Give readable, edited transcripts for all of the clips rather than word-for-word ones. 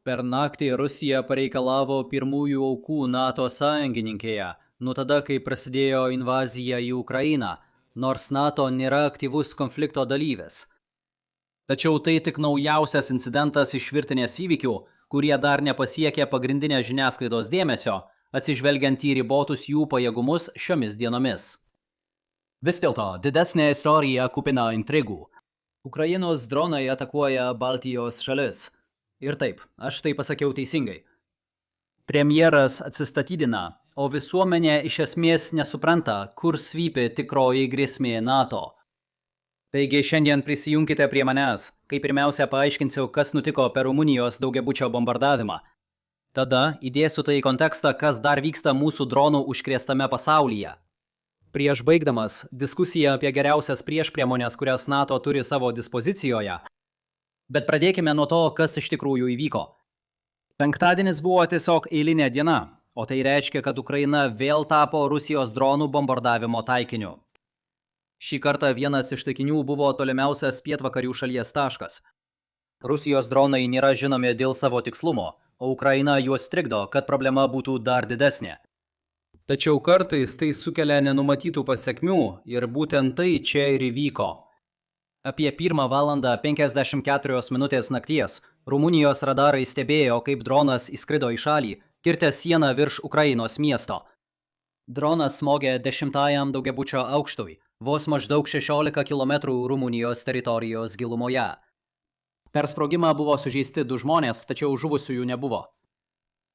Per naktį Rusija pareikalavo pirmųjų aukų NATO sąjungininkėje, nuo tada, kai prasidėjo invazija į Ukrainą, nors NATO nėra aktyvus konflikto dalyvis. Tačiau tai tik naujausias incidentas iš virtinės įvykių, kurie dar nepasiekė pagrindinės žiniasklaidos dėmesio, atsižvelgiant į ribotus jų pajėgumus šiomis dienomis. Vis dėlto, didesnė istorija kupina intrigų. Ukrainos dronai atakuoja Baltijos šalis. Ir taip, aš tai pasakiau teisingai. Premjeras atsistatydina, o visuomenė iš esmės nesupranta, kur slypi tikroji grėsmė NATO. Taigi šiandien prisijunkite prie manęs, kai pirmiausia paaiškinsiu, kas nutiko per Rumunijos daugiabučio bombardavimą. Tada įdėsiu tai į kontekstą, kas dar vyksta mūsų dronų užkrėstame pasaulyje. Prieš baigdamas diskusiją apie geriausias priešpriemonės, kurias NATO turi savo dispozicijoje. Bet pradėkime nuo to, kas iš tikrųjų įvyko. Penktadienis buvo tiesiog eilinė diena, o tai reiškia, kad Ukraina vėl tapo Rusijos dronų bombardavimo taikiniu. Šį kartą vienas iš taikinių buvo tolimiausias pietvakarių šalies taškas. Rusijos dronai nėra žinomi dėl savo tikslumo, o Ukraina juos trikdo, kad problema būtų dar didesnė. Tačiau kartais tai sukelia nenumatytų pasekmių ir būtent tai čia ir įvyko. Apie 1:54 minutės nakties Rumunijos radarai stebėjo, kaip dronas įskrido į šalį, kirtęs sieną virš Ukrainos miesto. Dronas smogė 10-ajam daugiabučio aukštui, vos maždaug 16 km Rumunijos teritorijos gilumoje. Per sprogimą buvo sužeisti 2 žmonės, tačiau žuvusiųjų nebuvo.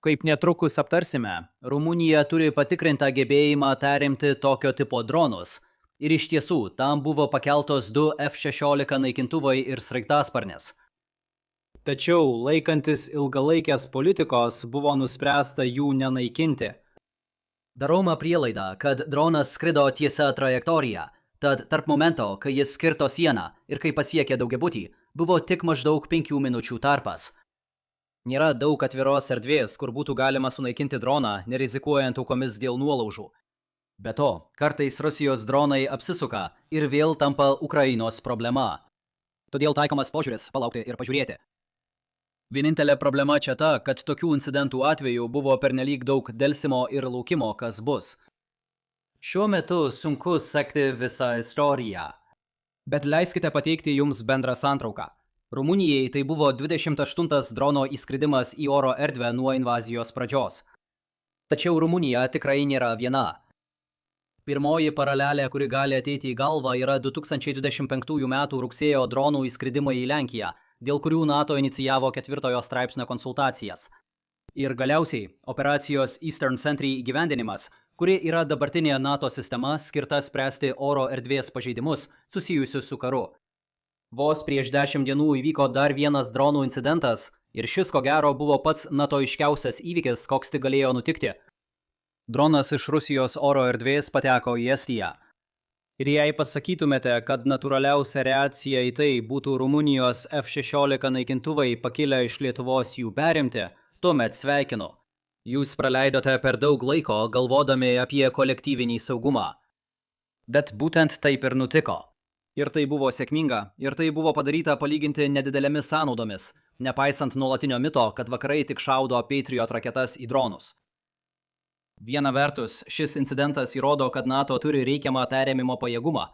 Kaip netrukus aptarsime, Rumunija turi patikrintą gebėjimą perimti tokio tipo dronus. Ir iš tiesų, tam buvo pakeltos 2 F-16 naikintuvai ir sraigtasparnis. Tačiau, laikantis ilgalaikės politikos, buvo nuspręsta jų nenaikinti. Daroma prielaida, kad dronas skrido tiesia trajektorija, tad tarp momento, kai jis kirto sieną ir kai pasiekė daugiabutį, buvo tik maždaug 5 minučių tarpas. Nėra daug atviros erdvės, kur būtų galima sunaikinti droną, nerizikuojant aukomis dėl nuolaužų. Be to, kartais Rusijos dronai apsisuka ir vėl tampa Ukrainos problema. Todėl taikomas požiūris palaukti ir pažiūrėti. Vienintelė problema čia ta, kad tokių incidentų atveju buvo pernelyg daug delsimo ir laukimo, kas bus. Šiuo metu sunku sekti visą istoriją. Bet leiskite pateikti jums bendrą santrauką. Rumunijai tai buvo 28 drono įskridimas į oro erdvę nuo invazijos pradžios. Tačiau Rumunija tikrai nėra viena. Pirmoji paralelė, kuri gali ateiti į galvą, yra 2025 m. rugsėjo dronų įskridimai į Lenkiją, dėl kurių NATO inicijavo 4 straipsnio konsultacijas. Ir galiausiai operacijos Eastern Sentry įgyvendinimas, kuri yra dabartinė NATO sistema skirta spręsti oro erdvės pažeidimus susijusius su karu. Vos prieš 10 dienų įvyko dar vienas dronų incidentas ir šis ko gero buvo pats NATO-iškiausias įvykis, koks tik galėjo nutikti. Dronas iš Rusijos oro erdvės pateko į Estiją. Ir jei pasakytumėte, kad natūraliausia reakcija į tai būtų Rumunijos F-16 naikintuvai pakilę iš Lietuvos jų perimti, tuomet sveikinu. Jūs praleidote per daug laiko galvodami apie kolektyvinį saugumą. Bet būtent taip ir nutiko. Ir tai buvo sėkminga, ir tai buvo padaryta palyginti nedidelėmis sąnaudomis, nepaisant nuolatinio mito, kad vakarai tik šaudo Patriot raketas į dronus. Viena vertus, šis incidentas įrodo, kad NATO turi reikiamą perėmimo pajėgumą.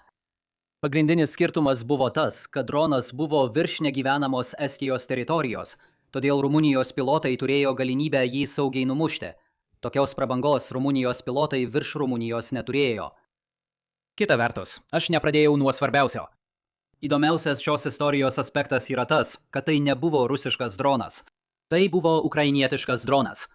Pagrindinis skirtumas buvo tas, kad dronas buvo virš negyvenamos Estijos teritorijos, todėl Rumunijos pilotai turėjo galimybę jį saugiai numušti. Tokios prabangos Rumunijos pilotai virš Rumunijos neturėjo. Kita vertus, aš nepradėjau nuo svarbiausio. Įdomiausias šios istorijos aspektas yra tas, kad tai nebuvo rusiškas dronas. Tai buvo ukrainietiškas dronas.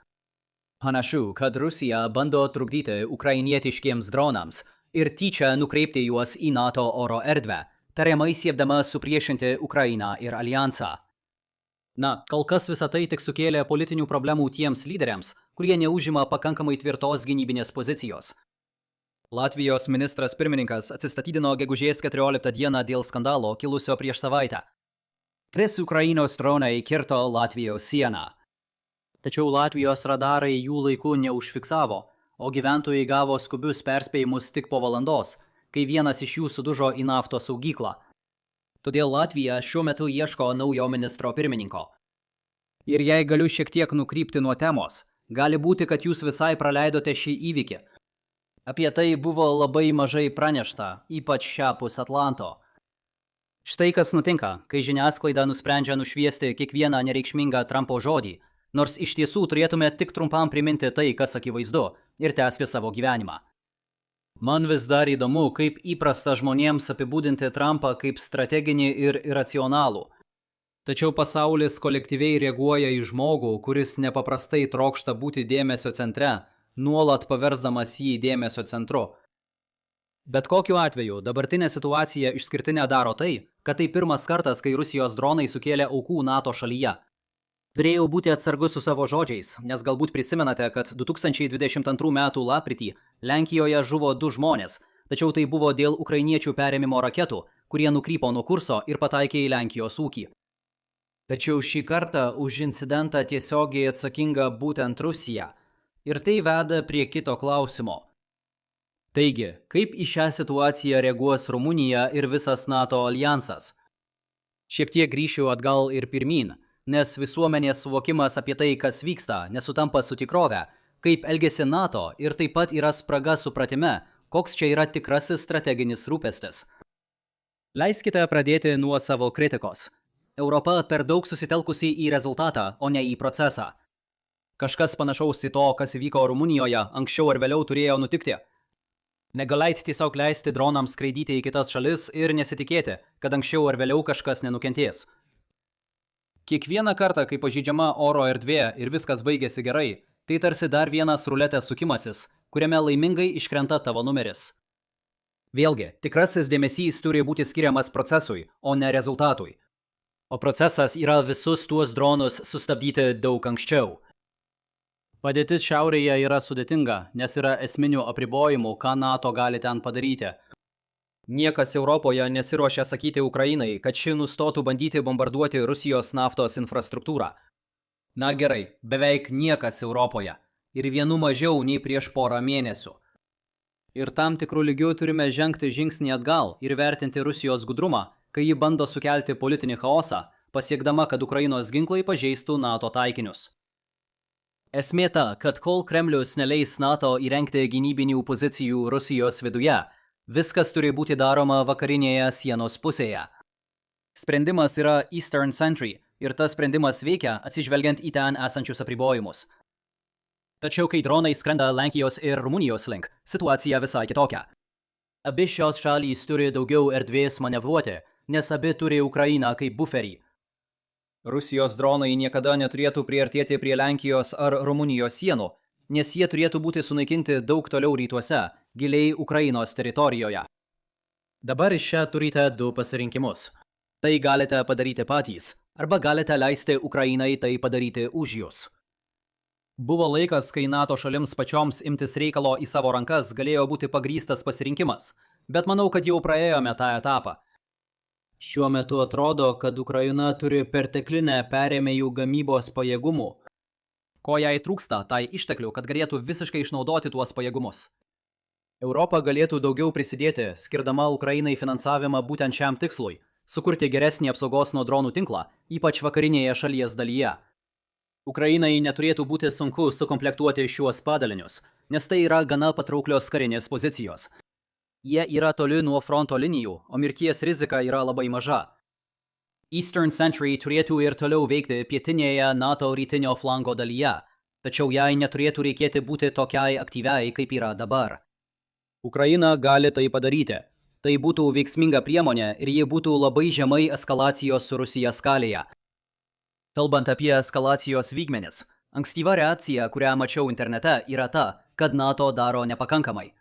Panašu, kad Rusija bando trukdyti ukrainietiškiems dronams ir tyčia nukreipti juos į NATO oro erdvę, tariamai siekdama supriešinti Ukrainą ir alijansą. Na, kol kas visą tai tik sukėlė politinių problemų tiems lyderiams, kurie neužima pakankamai tvirtos gynybinės pozicijos. Latvijos ministras pirmininkas atsistatydino gegužės 14 dieną dėl skandalo kilusio prieš savaitę. 3 Ukrainos dronai kirto Latvijos sieną. Tačiau Latvijos radarai jų laiku neužfiksavo, o gyventojai gavo skubius perspėjimus tik po valandos, kai vienas iš jų sudužo į naftos saugyklą. Todėl Latvija šiuo metu ieško naujo ministro pirmininko. Ir jei galiu šiek tiek nukrypti nuo temos, gali būti, kad jūs visai praleidote šį įvykį. Apie tai buvo labai mažai pranešta, ypač šiapus Atlanto. Štai kas nutinka, kai žiniasklaida nusprendžia nušviesti kiekvieną nereikšmingą Trumpo žodį, nors iš tiesų turėtume tik trumpam priminti tai, kas akivaizdu, ir tęsti savo gyvenimą. Man vis dar įdomu, kaip įprasta žmonėms apibūdinti Trumpą kaip strateginį ir iracionalų. Tačiau pasaulis kolektyviai reaguoja į žmogų, kuris nepaprastai trokšta būti dėmesio centre, nuolat paversdamas jį dėmesio centru. Bet kokiu atveju, dabartinė situacija išskirtinė daro tai, kad tai pirmas kartas, kai Rusijos dronai sukėlė aukų NATO šalyje. Turėjau būti atsargus su savo žodžiais, nes galbūt prisimenate, kad 2022 m. lapkritį Lenkijoje žuvo 2 žmonės, tačiau tai buvo dėl ukrainiečių perėmimo raketų, kurie nukrypo nuo kurso ir pataikė į Lenkijos ūkį. Tačiau šį kartą už incidentą tiesiogiai atsakinga būtent Rusija. Ir tai veda prie kito klausimo. Taigi, kaip į šią situaciją reaguos Rumunija ir visas NATO aljansas? Šiek tiek grįšiu atgal ir pirmyn, nes visuomenės suvokimas apie tai, kas vyksta, nesutampa su tikrove, kaip elgesi NATO ir taip pat yra spraga supratime, koks čia yra tikrasis strateginis rūpestis. Leiskite pradėti nuo savo kritikos. Europa per daug susitelkusi į rezultatą, o ne į procesą. Kažkas panašaus į to, kas įvyko Rumunijoje, anksčiau ar vėliau turėjo nutikti. Negalait tiesiog leisti dronams skraidyti į kitas šalis ir nesitikėti, kad anksčiau ar vėliau kažkas nenukentės. Kiekvieną kartą, kai pažeidžiama oro erdvė ir viskas baigėsi gerai, tai tarsi dar vienas ruletės sukimasis, kuriame laimingai iškrenta tavo numeris. Vėlgi, tikrasis dėmesys turi būti skiriamas procesui, o ne rezultatui. O procesas yra visus tuos dronus sustabdyti daug anksčiau. Padėtis šiaurėje yra sudėtinga, nes yra esminių apribojimų, ką NATO gali ten padaryti. Niekas Europoje nesiruošia sakyti Ukrainai, kad ši nustotų bandyti bombarduoti Rusijos naftos infrastruktūrą. Na gerai, beveik niekas Europoje. Ir vienu mažiau nei prieš porą mėnesių. Ir tam tikrų lygių turime žengti žingsnį atgal ir vertinti Rusijos gudrumą, kai ji bando sukelti politinį chaosą, pasiekdama, kad Ukrainos ginklai pažeistų NATO taikinius. Esmė ta, kad kol Kremlius neleis NATO įrengti gynybinių pozicijų Rusijos viduje, viskas turi būti daroma vakarinėje sienos pusėje. Sprendimas yra Eastern Sentry ir tas sprendimas veikia atsižvelgiant į ten esančius apribojimus. Tačiau kai dronai skrenda Lenkijos ir Rumunijos link, situacija visai kitokia. Abi šios šalys turi daugiau erdvės manevruoti, nes abi turi Ukrainą kaip buferį. Rusijos dronai niekada neturėtų priartėti prie Lenkijos ar Rumunijos sienų, nes jie turėtų būti sunaikinti daug toliau rytuose, giliai Ukrainos teritorijoje. Dabar iš čia turite 2 pasirinkimus. Tai galite padaryti patys, arba galite leisti Ukrainai tai padaryti už jūs. Buvo laikas, kai NATO šalims pačioms imtis reikalo į savo rankas galėjo būti pagrįstas pasirinkimas, bet manau, kad jau praėjome tą etapą. Šiuo metu atrodo, kad Ukraina turi perteklinę perėmėjų gamybos pajėgumų. Ko jai trūksta, tai išteklių, kad galėtų visiškai išnaudoti tuos pajėgumus. Europa galėtų daugiau prisidėti, skirdama Ukrainai finansavimą būtent šiam tikslui, sukurti geresnį apsaugos nuo dronų tinklą, ypač vakarinėje šalies dalyje. Ukrainai neturėtų būti sunku sukomplektuoti šiuos padalinius, nes tai yra gana patrauklios karinės pozicijos. Jie yra toli nuo fronto linijų, o mirties rizika yra labai maža. Eastern Sentry turėtų ir toliau veikti pietinėje NATO rytinio flango dalyje, tačiau jai neturėtų reikėti būti tokiai aktyviai, kaip yra dabar. Ukraina gali tai padaryti. Tai būtų veiksminga priemonė ir ji būtų labai žemai eskalacijos su Rusija skalėje. Kalbant apie eskalacijos lygmenis, ankstyva reakcija, kurią mačiau internete, yra ta, kad NATO daro nepakankamai.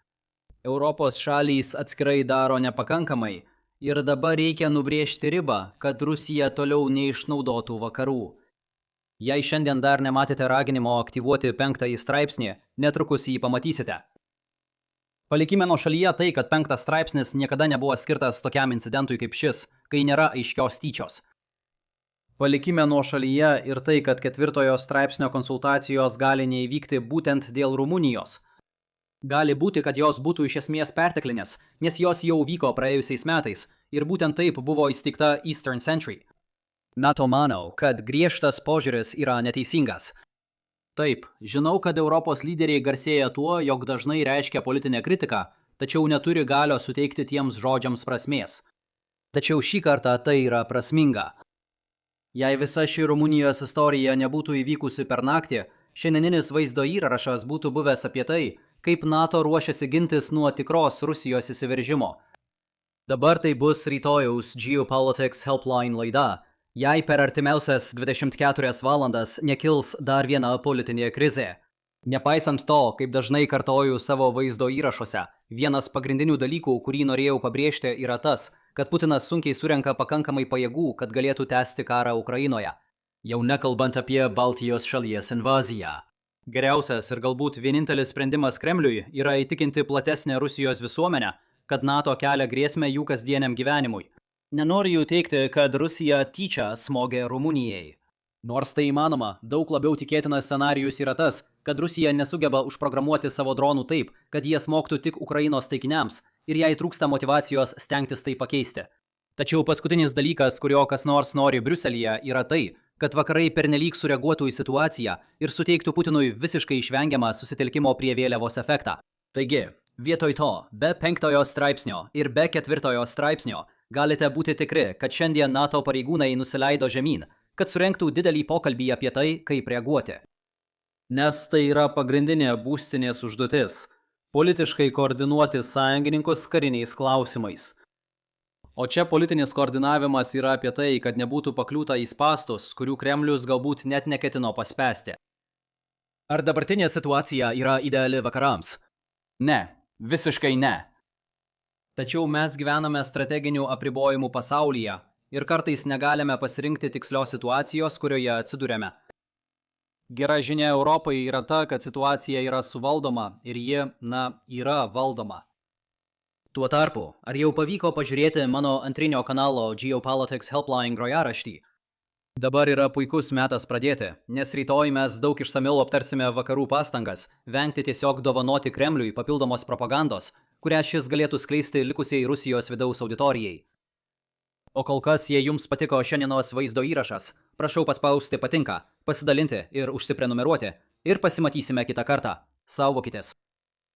Europos šalys atskirai daro nepakankamai ir dabar reikia nubrėžti ribą, kad Rusija toliau neišnaudotų vakarų. Jei šiandien dar nematėte raginimo aktyvuoti 5 straipsnį, netrukus jį pamatysite. Palikime nuo šalyje tai, kad 5 straipsnis niekada nebuvo skirtas tokiam incidentui kaip šis, kai nėra aiškios tyčios. Palikime nuo šalyje ir tai, kad 4 straipsnio konsultacijos gali neįvykti būtent dėl Rumunijos. Gali būti, kad jos būtų iš esmės perteklinės, nes jos jau vyko praėjusiais metais ir būtent taip buvo įsteigta Eastern Sentry. NATO mano, kad griežtas požiūris yra neteisingas. Taip, žinau, kad Europos lyderiai garsėja tuo, jog dažnai reiškia politinę kritiką, tačiau neturi galio suteikti tiems žodžiams prasmės. Tačiau šį kartą tai yra prasminga. Jei visa ši Rumunijos istorija nebūtų įvykusi per naktį, šiandieninis vaizdo įrašas būtų buvęs apie tai, kaip NATO ruošiasi gintis nuo tikros Rusijos įsiveržimo. Dabar tai bus rytojaus Geopolitics Helpline laida, jei per artimiausias 24 valandas nekils dar viena politinė krizė. Nepaisant to, kaip dažnai kartoju savo vaizdo įrašuose, vienas pagrindinių dalykų, kurį norėjau pabrėžti, yra tas, kad Putinas sunkiai surenka pakankamai pajėgų, kad galėtų tęsti karą Ukrainoje. Jau nekalbant apie Baltijos šalies invaziją. Geriausias ir galbūt vienintelis sprendimas Kremliui yra įtikinti platesnę Rusijos visuomenę, kad NATO kelia grėsmę jų kasdieniam gyvenimui. Nenoriu teigti, kad Rusija tyčia smogė Rumunijai. Nors tai įmanoma, daug labiau tikėtinas scenarijus yra tas, kad Rusija nesugeba užprogramuoti savo dronų taip, kad jie smogtų tik Ukrainos taikiniams ir jai trūksta motyvacijos stengtis tai pakeisti. Tačiau paskutinis dalykas, kurio kas nors nori Briuselyje, yra tai, kad vakarai pernelyg sureaguotų į situaciją ir suteiktų Putinui visiškai išvengiamą susitelkimo prie vėliavos efektą. Taigi, vietoj to, be 5 straipsnio ir be 4 straipsnio, galite būti tikri, kad šiandien NATO pareigūnai nusileido žemyn, kad surengtų didelį pokalbį apie tai, kaip reaguoti. Nes tai yra pagrindinė būstinės užduotis – politiškai koordinuoti sąjungininkus kariniais klausimais. O čia politinis koordinavimas yra apie tai, kad nebūtų pakliūta į spąstus, kurių Kremlius galbūt net neketino paspęsti. Ar dabartinė situacija yra ideali vakarams? Ne, visiškai ne. Tačiau mes gyvename strateginių apribojimų pasaulyje ir kartais negalime pasirinkti tikslios situacijos, kurioje atsidūrėme. Gera žinia Europai yra ta, kad situacija yra suvaldoma ir ji, yra valdoma. Tuo tarpu, ar jau pavyko pažiūrėti mano antrinio kanalo Geopolitics Helpline grojaraštį? Dabar yra puikus metas pradėti, nes rytoj mes daug išsamiau aptarsime vakarų pastangas, vengti tiesiog dovanoti Kremliui papildomos propagandos, kurią šis galėtų skleisti likusiai Rusijos vidaus auditorijai. O kol kas, jei jums patiko šiandienos vaizdo įrašas, prašau paspausti patinka, pasidalinti ir užsiprenumeruoti ir pasimatysime kitą kartą. Saugokitės.